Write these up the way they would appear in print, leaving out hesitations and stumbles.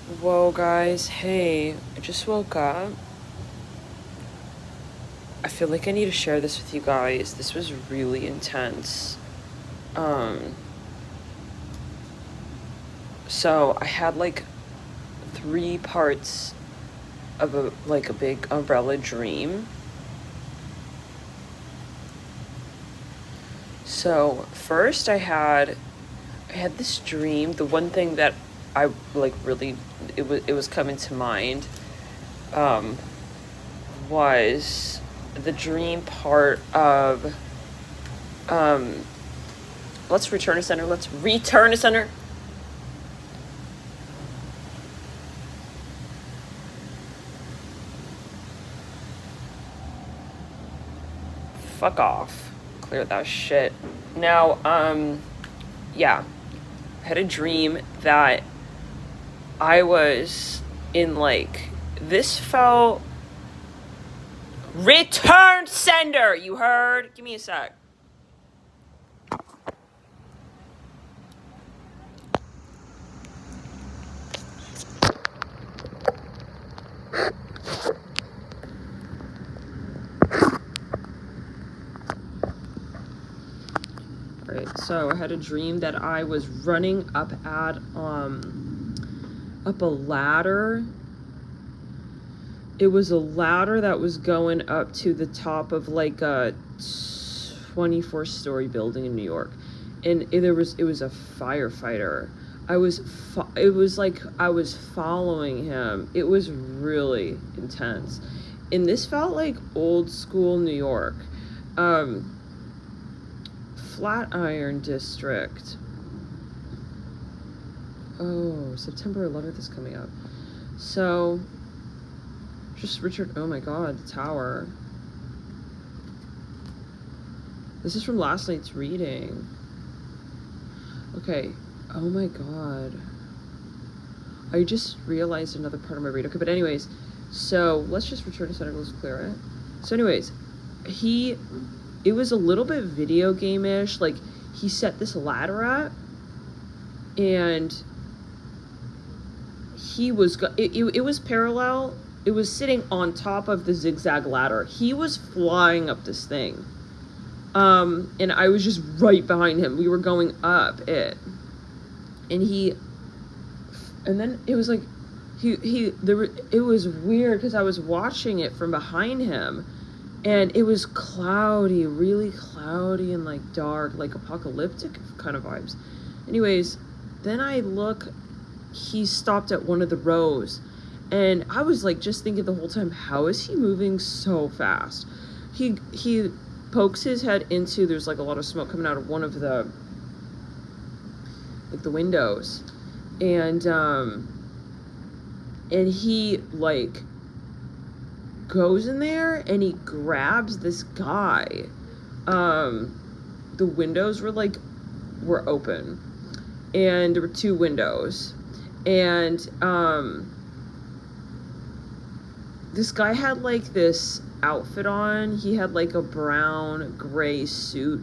Whoa, guys. Hey, I just woke up. I feel like I need to share this with you guys. This was really intense. Um, so I had like 3 parts of a big umbrella dream. So first I had this dream. The one thing that I like really it was coming to mind um was the dream part of um let's return to center. Let's return to center. Fuck off. Clear that shit. Now, yeah. I had a dream that I was in like this felt return sender. You heard? Give me a sec. Right, so I had a dream that I was running up a ladder. It was a ladder that was going up to the top of like a 24-story building in New York, and it was a firefighter. It was like I was following him. It was really intense, and this felt like old school New York. Flatiron District. Oh, September 11th is coming up. So, just Richard. Oh my God, the tower. This is from last night's reading. Okay. Oh my God. I just realized another part of my read. Okay, but anyways, so let's just return to center. Let's clear it. So, anyways, it was a little bit video game-ish. Like, he set this ladder up, and he was it was parallel. It was sitting on top of the zigzag ladder. He was flying up this thing, and I was just right behind him. We were going up it, and then it was like it was weird because I was watching it from behind him. And it was cloudy, really cloudy and like dark, like apocalyptic kind of vibes. Anyways, then he stopped at one of the rows. And I was like just thinking the whole time, how is he moving so fast? He pokes his head into, there's like a lot of smoke coming out of one of the windows. And he like goes in there and he grabs this guy. The windows were open, and there were 2 windows, and this guy had like this outfit on. He had like a brown gray suit.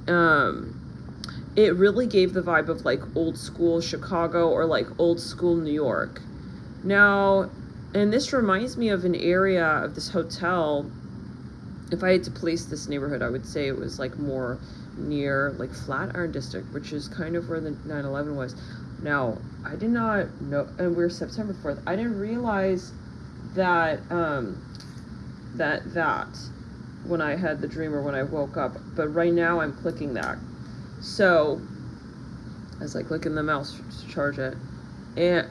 It really gave the vibe of like old school Chicago or like old school New York. Now, and this reminds me of an area of this hotel. If I had to place this neighborhood, I would say it was like more near like Flatiron District, which is kind of where the 9/11 was. Now, I did not know, and we're September 4th. I didn't realize that that when I had the dream or when I woke up. But right now I'm clicking that. So as I click in the mouse to charge it. And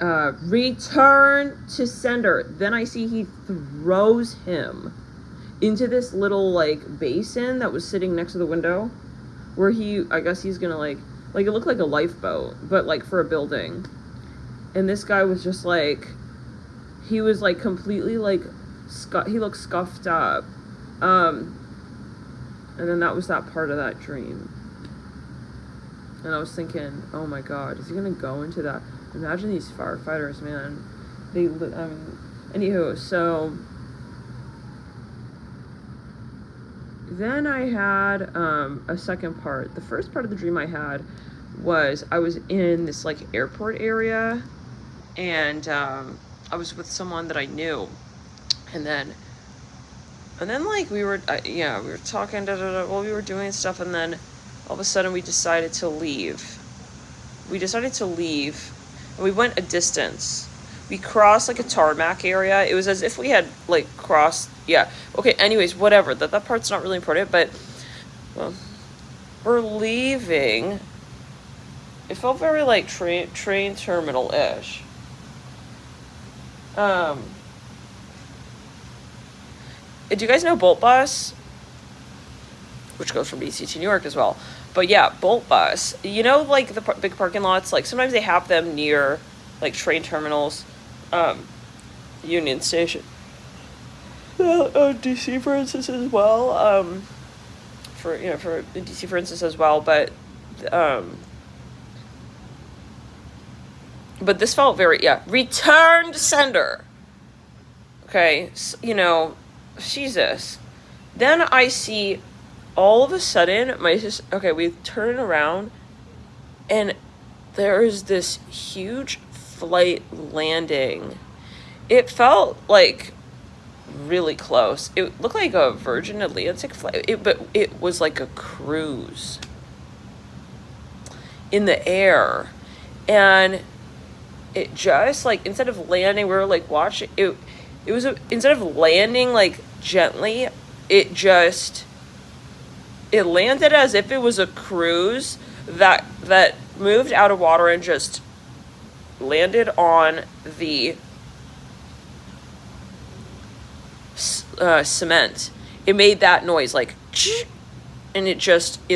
return to sender. Then I see he throws him into this little like basin that was sitting next to the window, where I guess he's gonna like it looked like a lifeboat, but like for a building. And this guy was just like, he was like completely like he looked scuffed up. And then that was that part of that dream. And I was thinking, oh my God, is he gonna go into that? Imagine these firefighters, man. Anywho, so then I had a second part. The first part of the dream I had was I was in this like airport area, and I was with someone that I knew, and then like we were we were talking, while we were doing stuff, and then all of a sudden we decided to leave. And we went a distance. We crossed like a tarmac area. It was as if we had like crossed. Yeah. Okay. Anyways, whatever. That part's not really important. But well, we're leaving. It felt very like train terminal-ish. Do you guys know Bolt Bus? Which goes from DC to New York as well. But yeah, Bolt Bus. You know, like the big parking lots. Like sometimes they have them near like train terminals. Union Station. DC, for instance, as well. For DC, for instance, as well. But this felt very return to sender. Okay, so, Jesus. Then I see, all of a sudden, we turn around, and there is this huge flight landing. It felt like really close. It looked like a Virgin Atlantic flight, but it was like a cruise in the air. And it just, like, instead of landing, we were, like, watching, instead of landing, like, gently, it landed as if it was a cruise that moved out of water and just landed on the cement. It made that noise, like, and it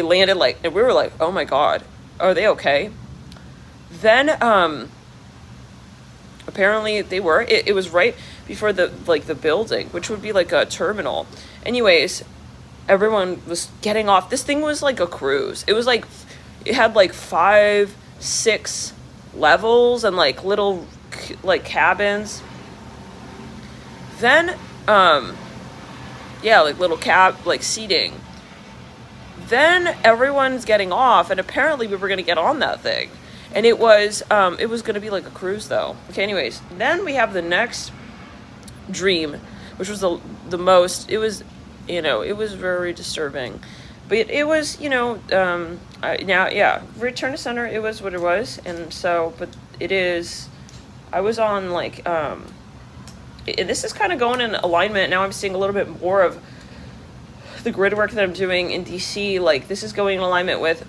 landed, like, and we were like, oh my god, are they okay? Then, apparently they were. It was right before the building, which would be like a terminal. Anyways, everyone was getting off. This thing was like a cruise. It was like, it had like 5-6 levels and like little like cabins. Then, like little like seating. Then everyone's getting off, and apparently we were going to get on that thing. And it was going to be like a cruise, though. Okay, anyways, then we have the next dream, which was the most, it was very disturbing. But it was, return to center, it was what it was. And so, but it is, I was on, like, this is kind of going in alignment. Now I'm seeing a little bit more of the grid work that I'm doing in DC. Like, this is going in alignment with,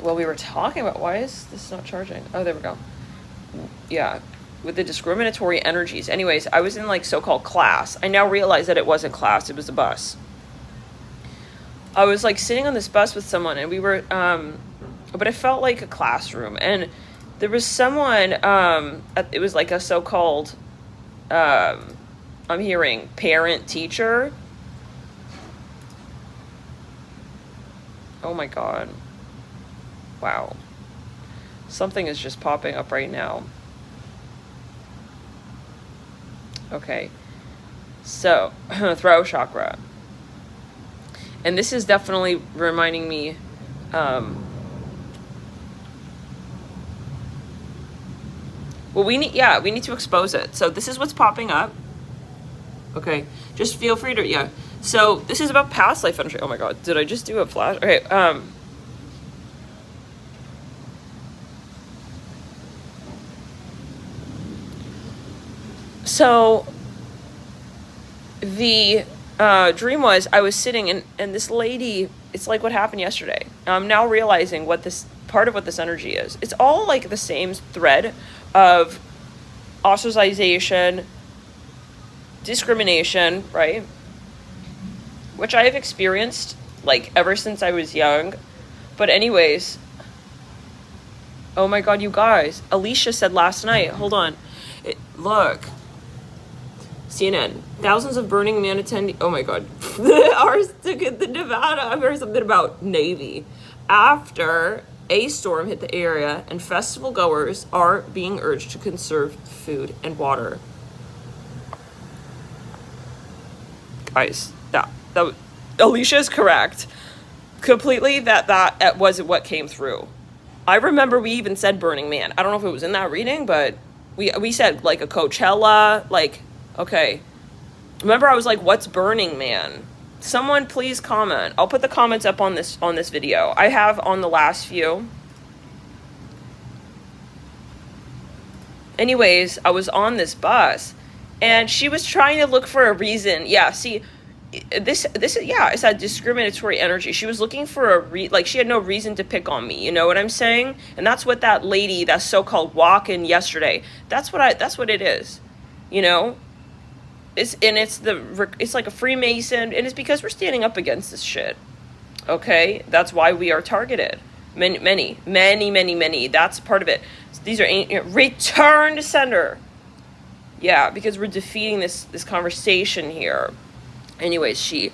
well, we were talking about, why is this not charging? Oh, there we go. Yeah, with the discriminatory energies. Anyways, I was in, like, so-called class. I now realize that it wasn't class, it was a bus. I was, like, sitting on this bus with someone, and we were, but it felt like a classroom. And there was someone, it was like a so-called, I'm hearing parent-teacher. Oh my god. Wow. Something is just popping up right now. Okay. So, throat chakra. And this is definitely reminding me, we need to expose it. So this is what's popping up. Okay. Just feel free to, So this is about past life energy. Oh my god, did I just do a flash? Okay, so the dream was, I was sitting and this lady, it's like what happened yesterday. I'm now realizing what this part of what this energy is. It's all like the same thread of ostracization, discrimination, right? Which I have experienced like ever since I was young. But anyways, oh my god, you guys, Alicia said last night, hold on, look, CNN, thousands of Burning Man attendees, oh my god, the Nevada, I've heard something about Navy, after a storm hit the area, and festival goers are being urged to conserve food and water. Guys, that Alicia is correct completely. That was what came through. I remember we even said Burning Man. I don't know if it was in that reading, but we said like a Coachella, like, okay. Remember I was like, what's Burning Man? Someone please comment. I'll put the comments up on this video. I have on the last few. Anyways, I was on this bus and she was trying to look for a reason. Yeah, see, this is, yeah, it's that discriminatory energy. She was looking for like she had no reason to pick on me, you know what I'm saying? And that's what that lady, that so-called walk-in yesterday, that's what it is, you know? It's like a Freemason, and it's because we're standing up against this shit. Okay? That's why we are targeted. Many. That's part of it. These are return to sender. Yeah, because we're defeating this conversation here. Anyways, to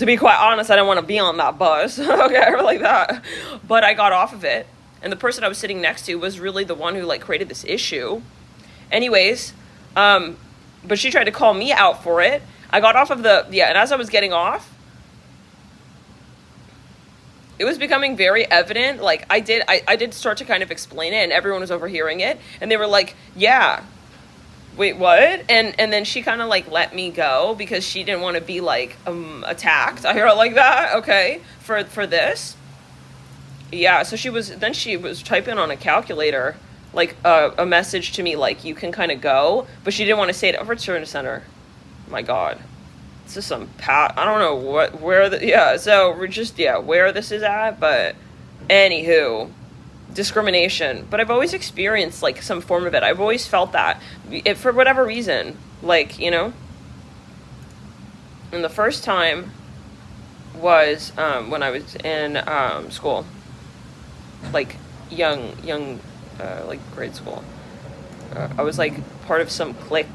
be quite honest, I didn't want to be on that bus. Okay, like that. But I got off of it, and the person I was sitting next to was really the one who like created this issue. Anyways, but she tried to call me out for it. I got off of and as I was getting off, it was becoming very evident. Like I did start to kind of explain it, and everyone was overhearing it, and they were like, yeah, wait, what? And then she kind of like let me go because she didn't want to be like attacked. I hear it like that. Okay, for this. Yeah, so she was typing on a calculator like a message to me like, you can kind of go, but she didn't want to say it. Return to center. My God, this is some I don't know where so we're just where this is at, but anywho, discrimination. But I've always experienced like some form of it. I've always felt that for whatever reason, like, you know. And the first time was when I was in school, like young like grade school. I was like part of some clique.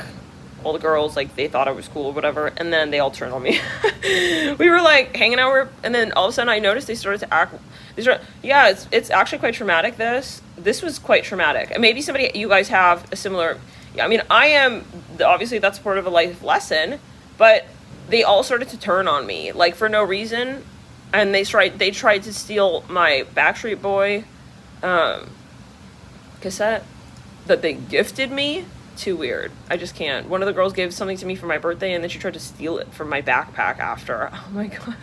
All the girls, like, they thought I was cool or whatever, and then they all turned on me. We were like hanging out, and then all of a sudden I noticed they started to act. It's actually quite traumatic. This was quite traumatic, and maybe you guys have a similar. Yeah, I mean, obviously that's part of a life lesson, but they all started to turn on me like for no reason, and they tried to steal my Backstreet Boy cassette that they gifted me. Too weird. I just can't. One of the girls gave something to me for my birthday, and then she tried to steal it from my backpack after. Oh my God.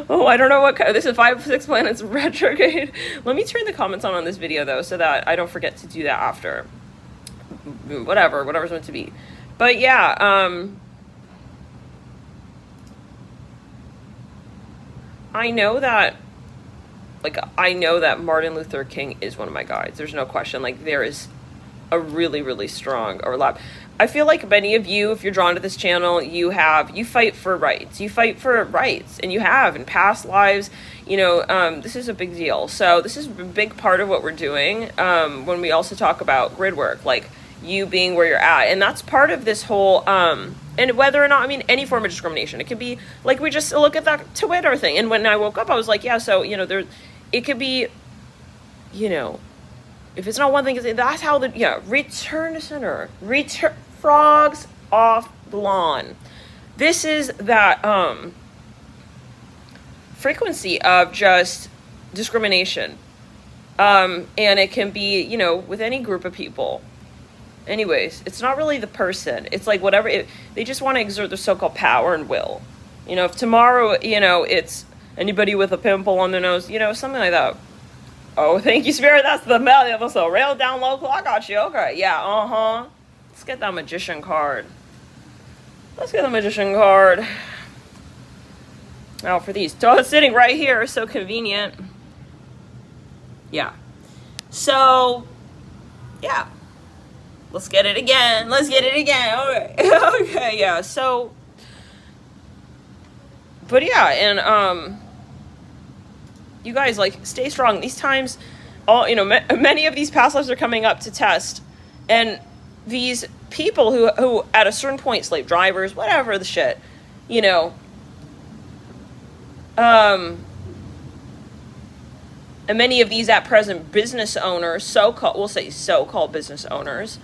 Oh, I don't know what kind. This is 5 of 6 planets retrograde. Let me turn the comments on this video though, so that I don't forget to do that after. Whatever's meant to be. But yeah, I know that Martin Luther King is one of my guides. There's no question. Like, there is a really, really strong overlap. I feel like many of you, if you're drawn to this channel, you fight for rights. You fight for rights, and you have in past lives. You know, this is a big deal. So this is a big part of what we're doing when we also talk about grid work, like you being where you're at. And that's part of this whole, and whether or not, I mean, any form of discrimination. It could be, like, we just look at that Twitter thing. And when I woke up, I was like, yeah, so, you know, it could be, you know, if it's not one thing, that's how return to center. Frogs off the lawn. This is that frequency of just discrimination. And it can be, you know, with any group of people. Anyways, it's not really the person. It's like whatever, they just want to exert their so-called power and will. You know, if tomorrow, you know, it's anybody with a pimple on their nose, you know, something like that. Oh, thank you, Spirit. That's the mail. So rail down low clock. I got you. Okay. Yeah. Let's get that magician card. Now for these. Sitting right here. So convenient. Yeah. So, yeah. Let's get it again. All right. Okay. Yeah. So, but yeah. And, you guys, like, stay strong. These times, many of these past lives are coming up to test. And these people who at a certain point, slave drivers, whatever the shit, you know, and many of these at present business owners, so-called business owners,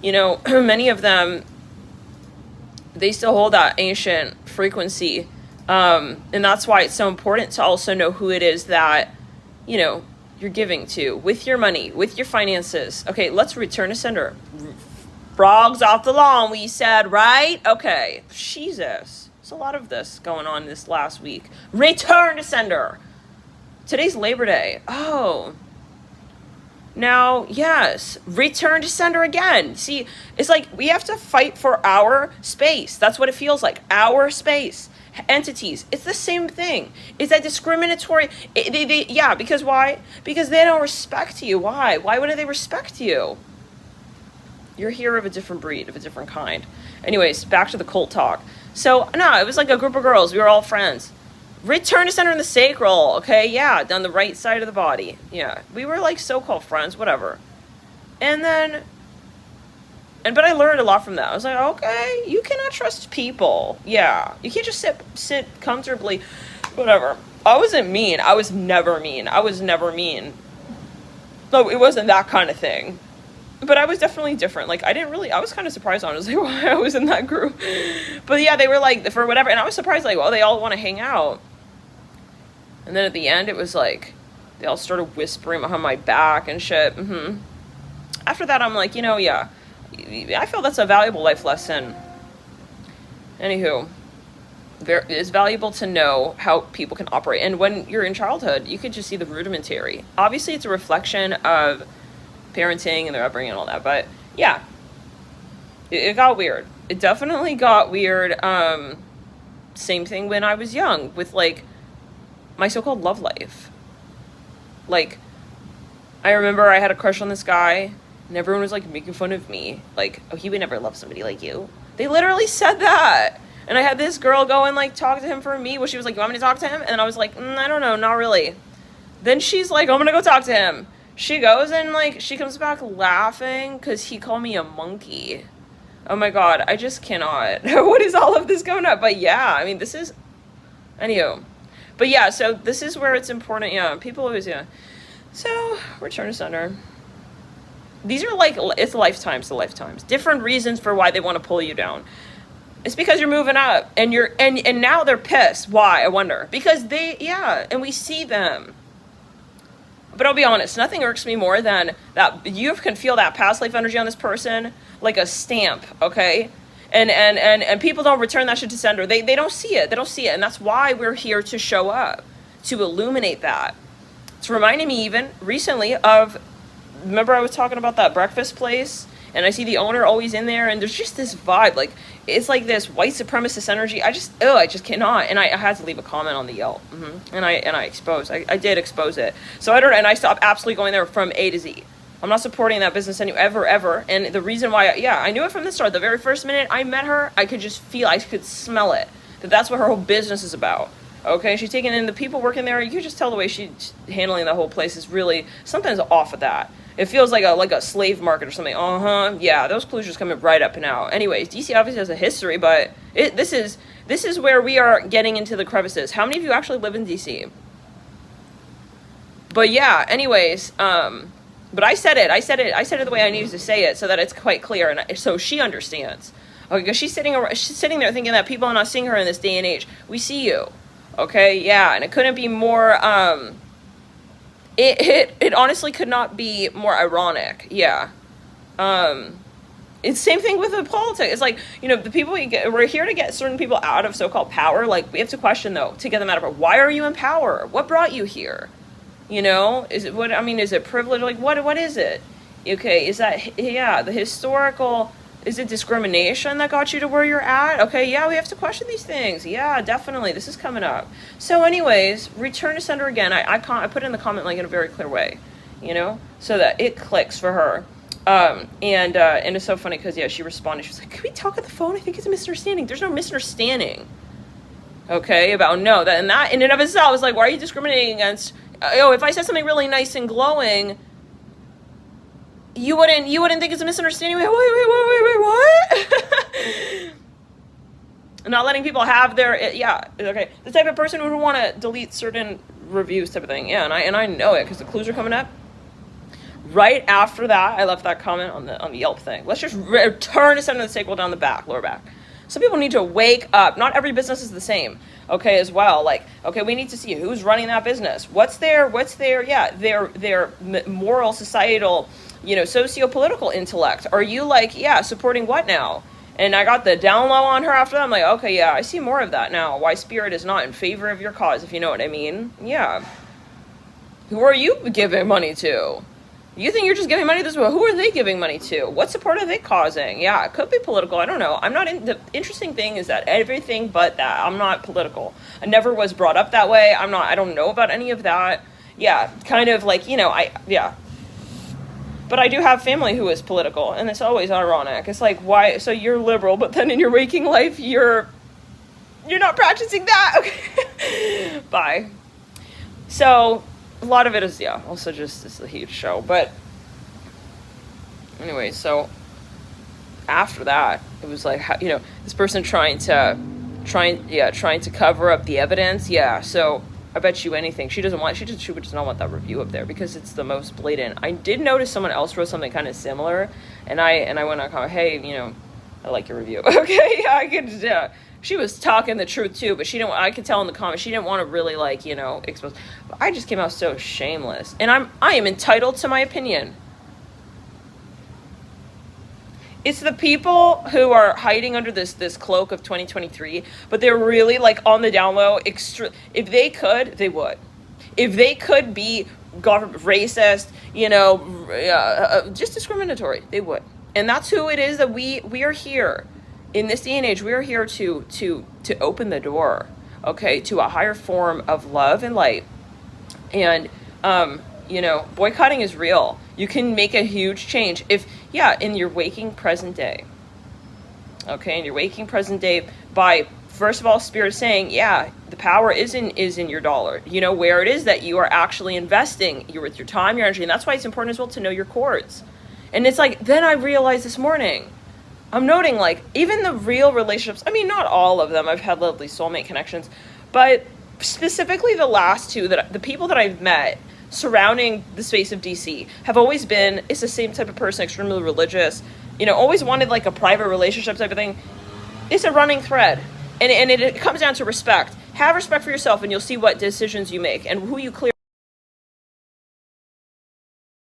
you know, many of them, they still hold that ancient frequency. And that's why it's so important to also know who it is that, you know, you're giving to, with your money, with your finances. Okay, let's return to sender. Frogs off the lawn, we said, right? Okay, Jesus. There's a lot of this going on this last week. Return to sender. Today's Labor Day. Oh. Now, yes, return to sender again. See, it's like we have to fight for our space. That's what it feels like. Our space. Entities. It's the same thing. It's that discriminatory. Yeah, because why? Because they don't respect you. Why? Why wouldn't they respect you? You're here of a different breed, of a different kind. Anyways, back to the cult talk. So, no, it was like a group of girls. We were all friends. Return to center in the sacral, okay? Yeah, down the right side of the body. Yeah, we were like so-called friends, whatever. And then, but I learned a lot from that. I was like, okay, you cannot trust people. Yeah, you can't just sit comfortably, whatever. I wasn't mean. I was never mean. No, it wasn't that kind of thing. But I was definitely different. Like, I was kind of surprised, honestly, why I was in that group. But yeah, they were like, for whatever. And I was surprised, like, well, they all want to hang out. And then at the end, it was like, they all started whispering behind my back and shit. After that, I'm like, yeah, I feel that's a valuable life lesson. Anywho, it's valuable to know how people can operate. And when you're in childhood, you could just see the rudimentary. Obviously, it's a reflection of parenting and their upbringing and all that. But yeah, it got weird. It definitely got weird. Same thing when I was young with like my so-called love life. Like, I remember I had a crush on this guy and everyone was like making fun of me. Like, oh, he would never love somebody like you. They literally said that. And I had this girl go and like talk to him for me. Well, she was like, you want me to talk to him? And I was like, I don't know, not really. Then she's like, I'm gonna go talk to him. She goes and like, she comes back laughing because he called me a monkey. Oh my God, I just cannot. What is all of this going up? But yeah, I mean, this is, anywho. But yeah, so this is where it's important. Yeah, people always, yeah. So, return to center. These are like, it's lifetimes to lifetimes. Different reasons for why they want to pull you down. It's because you're moving up and and now they're pissed. Why? I wonder. Because and we see them. But I'll be honest, nothing irks me more than that you can feel that past life energy on this person like a stamp, okay? And people don't return that shit to sender. They don't see it. They don't see it. And that's why we're here to show up, to illuminate that. It's reminding me even recently of, remember I was talking about that breakfast place? And I see the owner always in there, and there's just this vibe, like, it's like this white supremacist energy. I just cannot. And I had to leave a comment on the Yelp. And I did expose it. So I stopped absolutely going there from A to Z. I'm not supporting that business ever. And the reason why, I knew it from the start. The very first minute I met her, I could just feel, I could smell it. That's what her whole business is about. Okay, she's taking in the people working there. You can just tell the way she's handling the whole place is really, something's off with that. It feels like a slave market or something. Yeah, those clues just coming right up and out. Anyways, DC obviously has a history, but this is where we are getting into the crevices. How many of you actually live in DC? But yeah, anyways, but I said it the way I needed to say it so that it's quite clear and so she understands. Okay, because she's sitting there thinking that people are not seeing her in this day and age. We see you. Okay, yeah, and it couldn't be more It honestly could not be more ironic. Yeah. It's same thing with the politics. It's like, the people we're here to get certain people out of so-called power. Like, we have to question, though, to get them out of power. Why are you in power? What brought you here? Is it privilege? Like, what is it? Okay, is that, the historical, is it discrimination that got you to where you're at? Okay, yeah, we have to question these things. Yeah, definitely. This is coming up. So anyways, return to sender again. I put in the comment like in a very clear way, so that it clicks for her. And it's so funny because, she responded. She was like, can we talk on the phone? I think it's a misunderstanding. There's no misunderstanding. Okay, about no. That in and of itself is like, why are you discriminating against, if I said something really nice and glowing, you wouldn't think it's a misunderstanding. Wait, what? Not letting people have their, okay. The type of person who would want to delete certain reviews type of thing. Yeah, and I know it because the clues are coming up. Right after that, I left that comment on the Yelp thing. Let's just return to sender the sacral down the back, lower back. Some people need to wake up. Not every business is the same, okay, as well. Like, okay, we need to see who's running that business. What's their moral, societal, socio-political intellect. Are you like, supporting what now? And I got the down low on her after that. I'm like, okay, yeah, I see more of that now. Why spirit is not in favor of your cause, if you know what I mean. Yeah. Who are you giving money to? You think you're just giving money to this? Well, who are they giving money to? What support are they causing? Yeah, it could be political. I don't know. I'm not in. The interesting thing is that everything but that. I'm not political. I never was brought up that way. I don't know about any of that. Yeah, kind of like, But I do have family who is political, and it's always ironic. It's like, why? So you're liberal, but then in your waking life, you're not practicing that. Okay. Bye. So a lot of it is, also just it's a huge show. But anyway, so after that, it was like, this person trying to cover up the evidence. Yeah. So I bet you anything. She would just not want that review up there because it's the most blatant. I did notice someone else wrote something kind of similar, and I went on comment, hey, I like your review. Okay, yeah, I could. She was talking the truth too, but she didn't. I could tell in the comments she didn't want to really expose. But I just came out so shameless, and I am entitled to my opinion. It's the people who are hiding under this cloak of 2023, but they're really like on the down low. If they could, they would. If they could be racist, just discriminatory, they would. And that's who it is that we are here in this day and age. We are here to open the door, okay, to a higher form of love and light. And boycotting is real. You can make a huge change in your waking present day. Okay, in your waking present day, by first of all, Spirit saying, the power is in your dollar. Where it is that you are actually investing with your time, your energy, and that's why it's important as well to know your chords. And it's like, then I realized this morning, I'm noting like even the real relationships. I mean, not all of them. I've had lovely soulmate connections, but specifically the last two, that the people that I've met surrounding the space of DC have always been, it's the same type of person, extremely religious, always wanted like a private relationship type of thing. It's a running thread, and it comes down to respect. Have respect for yourself, and you'll see what decisions you make and who you clear.